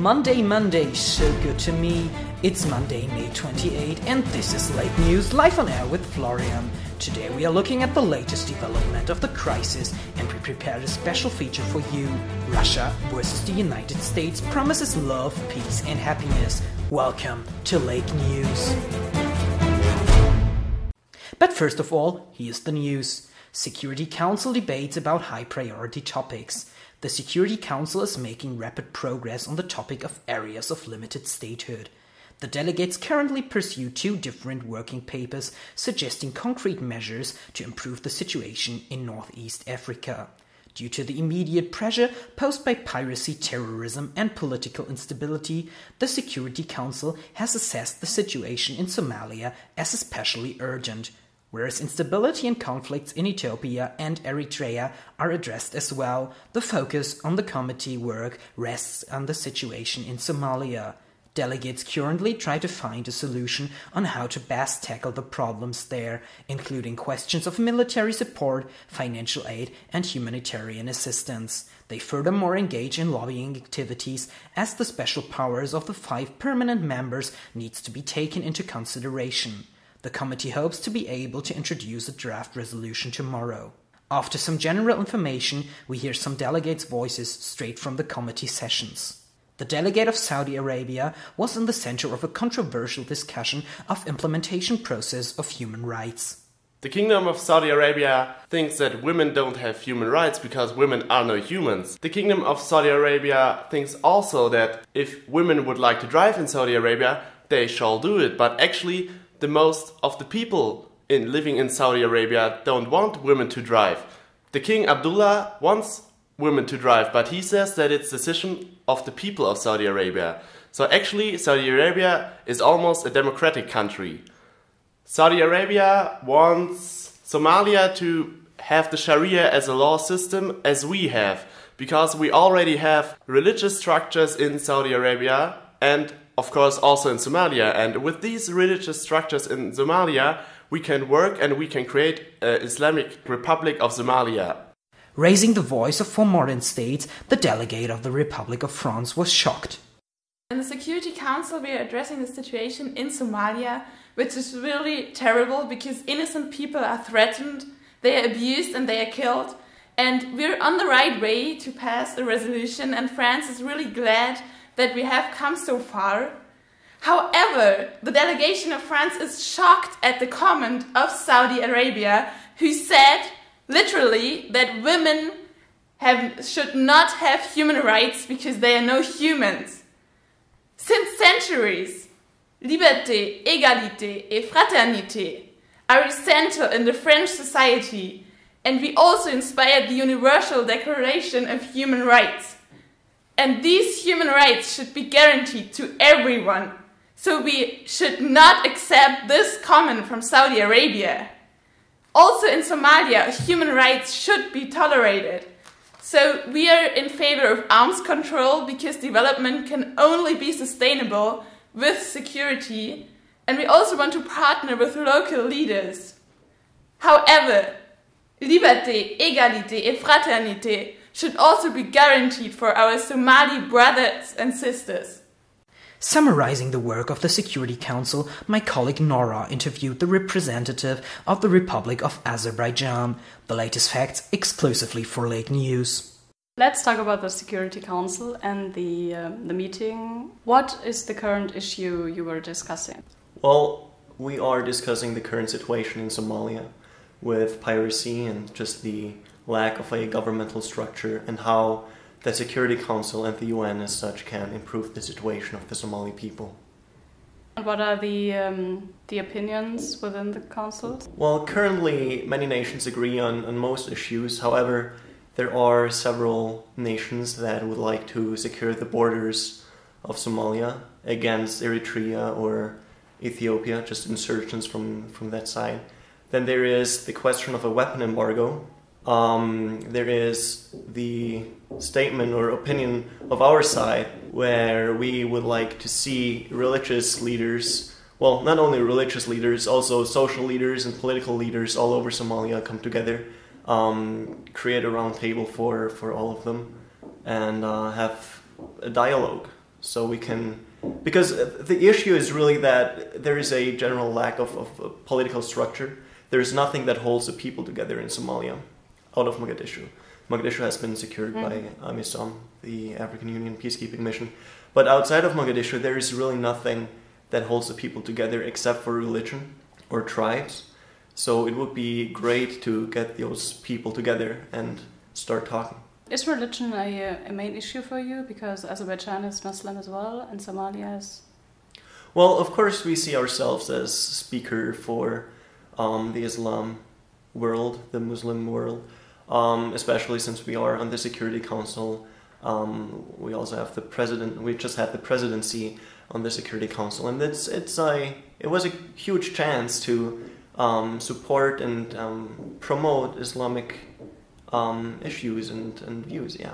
Monday, so good to me. It's Monday, May 28, and this is Lake News live on air with Florian. Today we are looking at the latest development of the crisis, and we prepared a special feature for you. Russia versus the United States promises love, peace and happiness. Welcome to Lake News. But first of all, here's the news. Security Council debates about high priority topics. The Security Council is making rapid progress on the topic of areas of limited statehood. The delegates currently pursue two different working papers suggesting concrete measures to improve the situation in Northeast Africa. Due to the immediate pressure posed by piracy, terrorism and political instability, the Security Council has assessed the situation in Somalia as especially urgent. Whereas instability and conflicts in Ethiopia and Eritrea are addressed as well, the focus on the committee work rests on the situation in Somalia. Delegates currently try to find a solution on how to best tackle the problems there, including questions of military support, financial aid, and humanitarian assistance. They furthermore engage in lobbying activities, as the special powers of the 5 permanent members needs to be taken into consideration. The committee hopes to be able to introduce a draft resolution tomorrow. After some general information, we hear some delegates' voices straight from the committee sessions. The delegate of Saudi Arabia was in the center of a controversial discussion of implementation process of human rights. The Kingdom of Saudi Arabia thinks that women don't have human rights because women are no humans. The Kingdom of Saudi Arabia thinks also that if women would like to drive in Saudi Arabia, they shall do it, but actually the most of the people living in Saudi Arabia don't want women to drive. The King Abdullah wants women to drive, but he says that it's a decision of the people of Saudi Arabia. So actually Saudi Arabia is almost a democratic country. Saudi Arabia wants Somalia to have the Sharia as a law system as we have, because we already have religious structures in Saudi Arabia and of course also in Somalia, and with these religious structures in Somalia we can work and we can create an Islamic Republic of Somalia. Raising the voice of 4 modern states, the delegate of the Republic of France was shocked. In the Security Council we are addressing the situation in Somalia, which is really terrible because innocent people are threatened, they are abused and they are killed, and we're on the right way to pass a resolution, and France is really glad that we have come so far. However, the delegation of France is shocked at the comment of Saudi Arabia, who said literally that women should not have human rights because they are no humans. Since centuries, liberté, égalité et fraternité are essential in the French society, and we also inspired the Universal Declaration of Human Rights. And these human rights should be guaranteed to everyone. So we should not accept this comment from Saudi Arabia. Also in Somalia, human rights should be tolerated. So we are in favor of arms control because development can only be sustainable with security. And we also want to partner with local leaders. However, liberté, égalité et fraternité should also be guaranteed for our Somali brothers and sisters. Summarizing the work of the Security Council, my colleague Nora interviewed the representative of the Republic of Azerbaijan. The latest facts exclusively for Lake News. Let's talk about the Security Council and the meeting. What is the current issue you were discussing? Well, we are discussing the current situation in Somalia with piracy and just the lack of a governmental structure, and how the Security Council and the UN as such can improve the situation of the Somali people. What are the opinions within the council? Well, currently many nations agree on most issues. However, there are several nations that would like to secure the borders of Somalia against Eritrea or Ethiopia, just insurgents from that side. Then there is the question of a weapon embargo. There is the statement or opinion of our side where we would like to see religious leaders, well, not only religious leaders, also social leaders and political leaders all over Somalia come together, create a round table for all of them and have a dialogue. So we can, because the issue is really that there is a general lack of political structure. There is nothing that holds the people together in Somalia out of Mogadishu. Mogadishu has been secured by AMISOM, the African Union peacekeeping mission. But outside of Mogadishu, there is really nothing that holds the people together except for religion or tribes. So it would be great to get those people together and start talking. Is religion a main issue for you? Because Azerbaijan is Muslim as well, and Somalia is... Well, of course we see ourselves as speaker for the Islam world, the Muslim world, especially since we are on the Security Council. We also have the president. We just had the presidency on the Security Council, and it was a huge chance to support and promote Islamic issues and views. Yeah.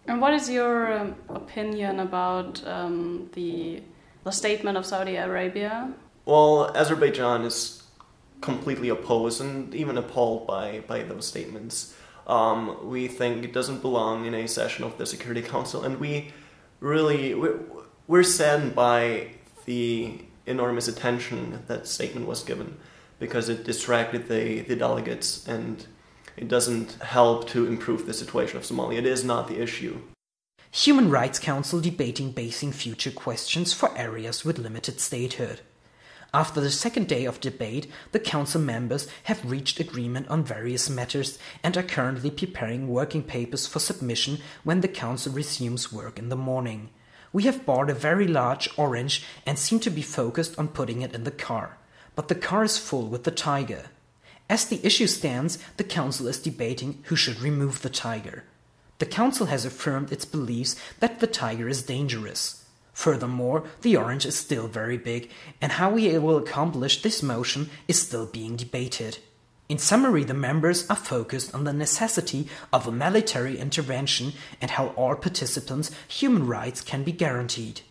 And what is your opinion about the statement of Saudi Arabia? Well, Azerbaijan is completely opposed and even appalled by those statements. We think it doesn't belong in a session of the Security Council, and we're saddened by the enormous attention that statement was given, because it distracted the delegates and it doesn't help to improve the situation of Somalia. It is not the issue. Human Rights Council debating basing future questions for areas with limited statehood. After the second day of debate, the Council members have reached agreement on various matters and are currently preparing working papers for submission when the Council resumes work in the morning. We have bought a very large orange and seem to be focused on putting it in the car. But the car is full with the tiger. As the issue stands, the Council is debating who should remove the tiger. The Council has affirmed its beliefs that the tiger is dangerous. Furthermore, the orange is still very big, and how we will accomplish this motion is still being debated. In summary, the members are focused on the necessity of a military intervention and how all participants' human rights can be guaranteed.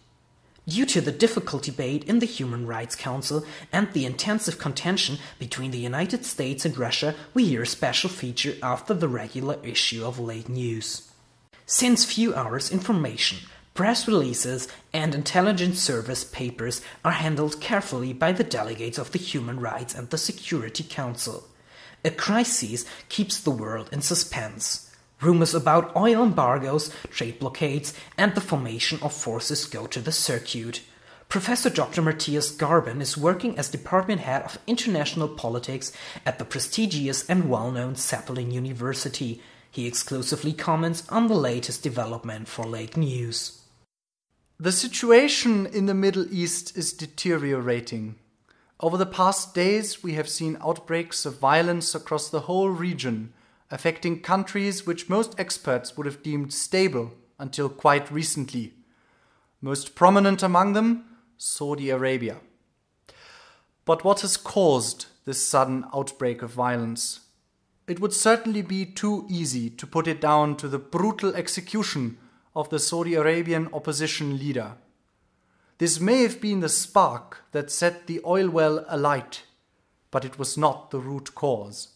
Due to the difficult debate in the Human Rights Council and the intensive contention between the United States and Russia, we hear a special feature after the regular issue of LakeNEWS. Since few hours information, press releases and intelligence service papers are handled carefully by the delegates of the Human Rights and the Security Council. A crisis keeps the world in suspense. Rumors about oil embargoes, trade blockades, and the formation of forces go to the circuit. Professor Dr. Matthias Garben is working as department head of international politics at the prestigious and well-known Zeppelin University. He exclusively comments on the latest development for LakeNEWS. The situation in the Middle East is deteriorating. Over the past days, we have seen outbreaks of violence across the whole region, affecting countries which most experts would have deemed stable until quite recently. Most prominent among them, Saudi Arabia. But what has caused this sudden outbreak of violence? It would certainly be too easy to put it down to the brutal execution of the Saudi Arabian opposition leader. This may have been the spark that set the oil well alight, but it was not the root cause.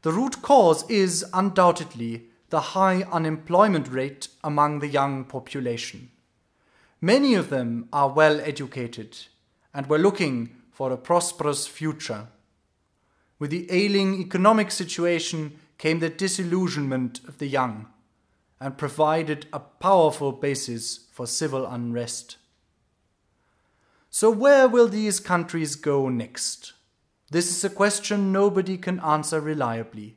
The root cause is undoubtedly the high unemployment rate among the young population. Many of them are well educated and were looking for a prosperous future. With the ailing economic situation came the disillusionment of the young and provided a powerful basis for civil unrest. So where will these countries go next? This is a question nobody can answer reliably.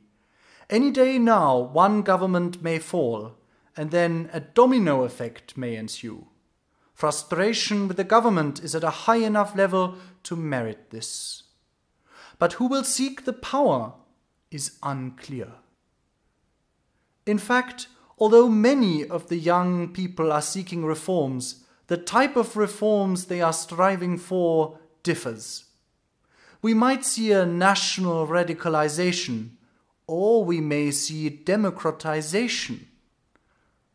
Any day now, one government may fall, and then a domino effect may ensue. Frustration with the government is at a high enough level to merit this. But who will seek the power is unclear. In fact, although many of the young people are seeking reforms, the type of reforms they are striving for differs. We might see a national radicalization, or we may see democratization.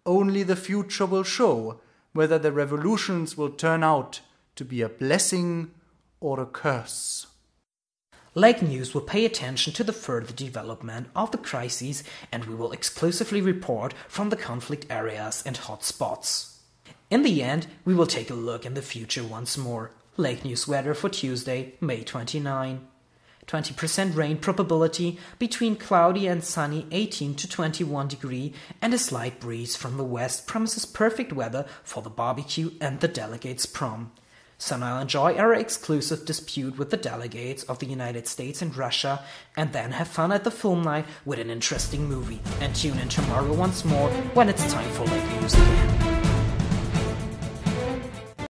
Only the future will show whether the revolutions will turn out to be a blessing or a curse. LakeNEWS will pay attention to the further development of the crises, and we will exclusively report from the conflict areas and hotspots. In the end, we will take a look in the future once more. LakeNEWS weather for Tuesday, May 29. 20% rain probability, between cloudy and sunny 18 to 21 degree, and a slight breeze from the west promises perfect weather for the barbecue and the delegates' prom. So now enjoy our exclusive dispute with the delegates of the United States and Russia, and then have fun at the film night with an interesting movie. And tune in tomorrow once more when it's time for LakeNEWS again.